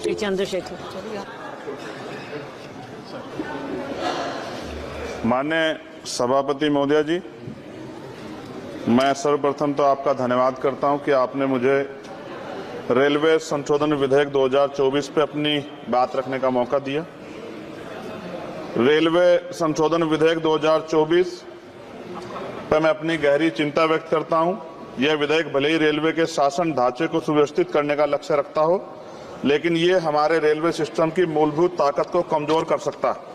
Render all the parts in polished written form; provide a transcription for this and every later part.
श्री चंद्रशेखर। माननीय सभापति महोदय जी, मैं सर्वप्रथम तो आपका धन्यवाद करता हूं कि आपने मुझे रेलवे संशोधन विधेयक 2024 पे अपनी बात रखने का मौका दिया। रेलवे संशोधन विधेयक 2024 पर मैं अपनी गहरी चिंता व्यक्त करता हूं। यह विधेयक भले ही रेलवे के शासन ढांचे को सुव्यवस्थित करने का लक्ष्य रखता हो, लेकिन ये हमारे रेलवे सिस्टम की मूलभूत ताकत को कमजोर कर सकता है।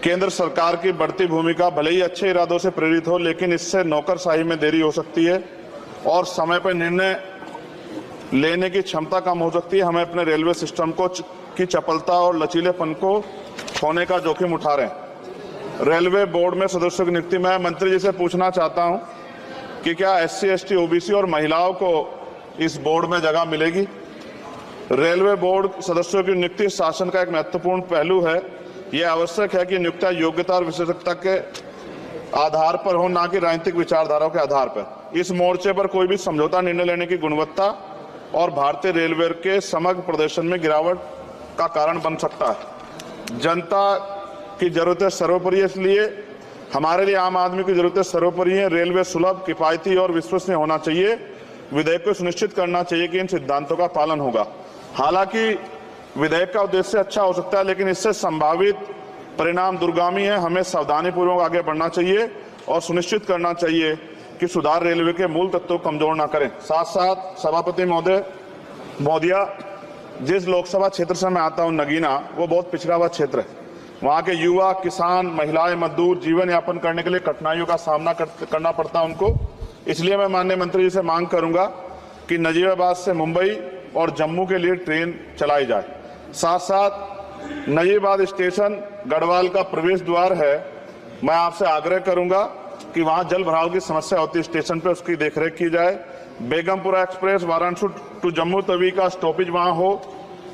केंद्र सरकार की बढ़ती भूमिका भले ही अच्छे इरादों से प्रेरित हो, लेकिन इससे नौकरशाही में देरी हो सकती है और समय पर निर्णय लेने की क्षमता कम हो सकती है। हमें अपने रेलवे सिस्टम की चपलता और लचीलेपन को खोने का जोखिम उठा रहे हैं। रेलवे बोर्ड में सदस्यों की नियुक्ति में मंत्री जी से पूछना चाहता हूं कि क्या SC, ST, OBC और महिलाओं को इस बोर्ड में जगह मिलेगी? रेलवे बोर्ड सदस्यों की नियुक्ति शासन का एक महत्वपूर्ण पहलू है। यह आवश्यक है कि नियुक्तियां योग्यता और विशेषज्ञता के आधार पर हो, न कि राजनीतिक विचारधाराओं के आधार पर। इस मोर्चे पर कोई भी समझौता निर्णय लेने की गुणवत्ता और भारतीय रेलवे के समग्र प्रदर्शन में गिरावट का कारण बन सकता है। जनता की जरूरतें सर्वोपरि है, इसलिए हमारे लिए आम आदमी की जरूरतें सर्वोपरि है। रेलवे सुलभ, किफायती और विश्वसनीय होना चाहिए। विधेयक को सुनिश्चित करना चाहिए कि इन सिद्धांतों का पालन होगा। हालांकि विधेयक का उद्देश्य अच्छा हो सकता है, लेकिन इससे संभावित परिणाम दूरगामी है। हमें सावधानीपूर्वक आगे बढ़ना चाहिए और सुनिश्चित करना चाहिए कि सुधार रेलवे के मूल तत्वों को कमजोर न करें। साथ साथ सभापति महोदया, जिस लोकसभा क्षेत्र से मैं आता हूं, नगीना, वो बहुत पिछड़ा हुआ क्षेत्र है। वहां के युवा, किसान, महिलाएं, मजदूर जीवन यापन करने के लिए कठिनाइयों का सामना करना पड़ता है उनको। इसलिए मैं माननीय मंत्री जी से मांग करूंगा कि नजीबाबाद से मुंबई और जम्मू के लिए ट्रेन चलाई जाए। साथ साथ नजीबाबाद स्टेशन गढ़वाल का प्रवेश द्वार है। मैं आपसे आग्रह करूंगा कि वहां जल भराव की समस्या होती है स्टेशन पे, उसकी देखरेख की जाए। बेगमपुरा एक्सप्रेस वाराणसी टू जम्मू तवी का स्टॉपेज वहां हो।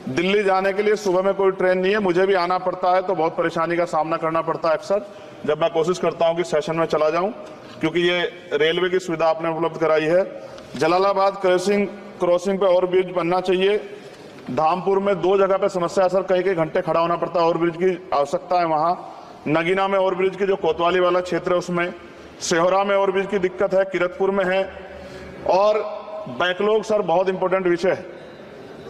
दिल्ली जाने के लिए सुबह में कोई ट्रेन नहीं है, मुझे भी आना पड़ता है तो बहुत परेशानी का सामना करना पड़ता है अक्सर, जब मैं कोशिश करता हूं कि सेशन में चला जाऊं, क्योंकि ये रेलवे की सुविधा आपने उपलब्ध कराई है। जलालाबाद क्रॉसिंग पे ओवरब्रिज बनना चाहिए। धामपुर में 2 जगह पे समस्या है सर, कई घंटे खड़ा होना पड़ता है, ओवरब्रिज की आवश्यकता है वहां। नगीना में ओवरब्रिज की जो कोतवाली वाला क्षेत्र है उसमें, सेहोरा में ओवरब्रिज की दिक्कत है, किरतपुर में है। और बैकलॉग सर बहुत इंपॉर्टेंट विषय है।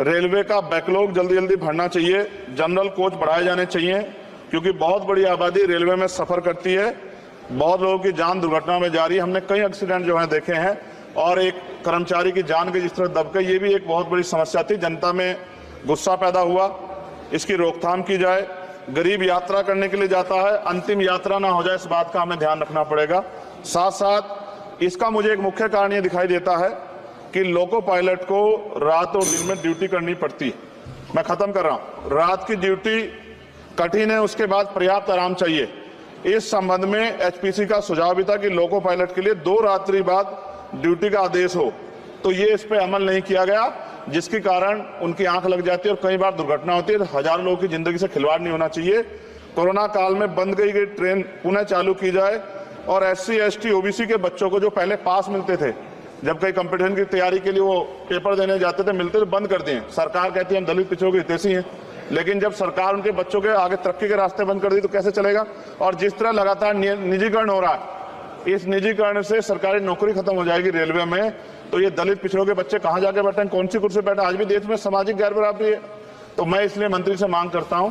रेलवे का बैकलॉग जल्दी जल्दी भरना चाहिए। जनरल कोच बढ़ाए जाने चाहिए, क्योंकि बहुत बड़ी आबादी रेलवे में सफर करती है। बहुत लोगों की जान दुर्घटना में जा रही है। हमने कई एक्सीडेंट जो है देखे हैं, और एक कर्मचारी की जान के जिस तरह दब गई, ये भी एक बहुत बड़ी समस्या थी। जनता में गुस्सा पैदा हुआ, इसकी रोकथाम की जाए। गरीब यात्रा करने के लिए जाता है, अंतिम यात्रा ना हो जाए, इस बात का हमें ध्यान रखना पड़ेगा। साथ साथ इसका मुझे एक मुख्य कारण ये दिखाई देता है कि लोको पायलट को रात और दिन में ड्यूटी करनी पड़ती है। मैं खत्म कर रहा हूं। रात की ड्यूटी कठिन है, उसके बाद पर्याप्त आराम चाहिए। इस संबंध में HPC का सुझाव भी था कि लोको पायलट के लिए 2 रात्रि बाद ड्यूटी का आदेश हो, तो ये इस पे अमल नहीं किया गया, जिसके कारण उनकी आंख लग जाती है और कई बार दुर्घटना होती है। हजारों लोगों की जिंदगी से खिलवाड़ नहीं होना चाहिए। कोरोना काल में बंद गई ट्रेन पुनः चालू की जाए, और SC, ST, OBC के बच्चों को जो पहले पास मिलते थे, जब कई कंपटीशन की तैयारी के लिए वो पेपर देने जाते थे, मिलते थे, बंद कर दिए। सरकार कहती है हम दलित पिछड़ों के हितैषी हैं, लेकिन जब सरकार उनके बच्चों के आगे तरक्की के रास्ते बंद कर दी तो कैसे चलेगा? और जिस तरह लगातार निजीकरण हो रहा है, इस निजीकरण से सरकारी नौकरी खत्म हो जाएगी रेलवे में, तो ये दलित पिछड़ों के बच्चे कहां जाके बैठे, कौन सी कुर्सी बैठे? आज भी देश में सामाजिक गैर बराबरी है। तो मैं इसलिए मंत्री से मांग करता हूं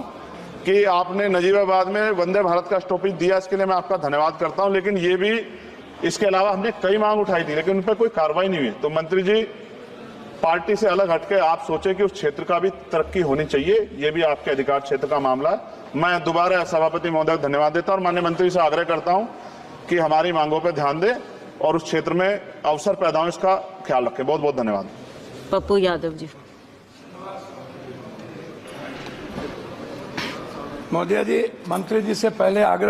कि आपने नजीबाबाद में वंदे भारत का स्टॉपेज दिया, इसके लिए मैं आपका धन्यवाद करता हूं। लेकिन ये भी, इसके अलावा हमने कई मांग उठाई थी, लेकिन उन पर कोई कार्रवाई नहीं हुई। तो मंत्री जी, पार्टी से अलग हटके आप सोचे कि उस क्षेत्र का भी तरक्की होनी चाहिए, ये भी आपके अधिकार क्षेत्र का मामला है। मैं दोबारा सभापति महोदय को धन्यवाद देता हूं और माननीय मंत्री से आग्रह करता हूं कि हमारी मांगों पर ध्यान दें और उस क्षेत्र में अवसर पैदा हो, इसका ख्याल रखें। बहुत बहुत धन्यवाद। पप्पू यादव जी। महोदय जी, मंत्री जी से पहले आग्रह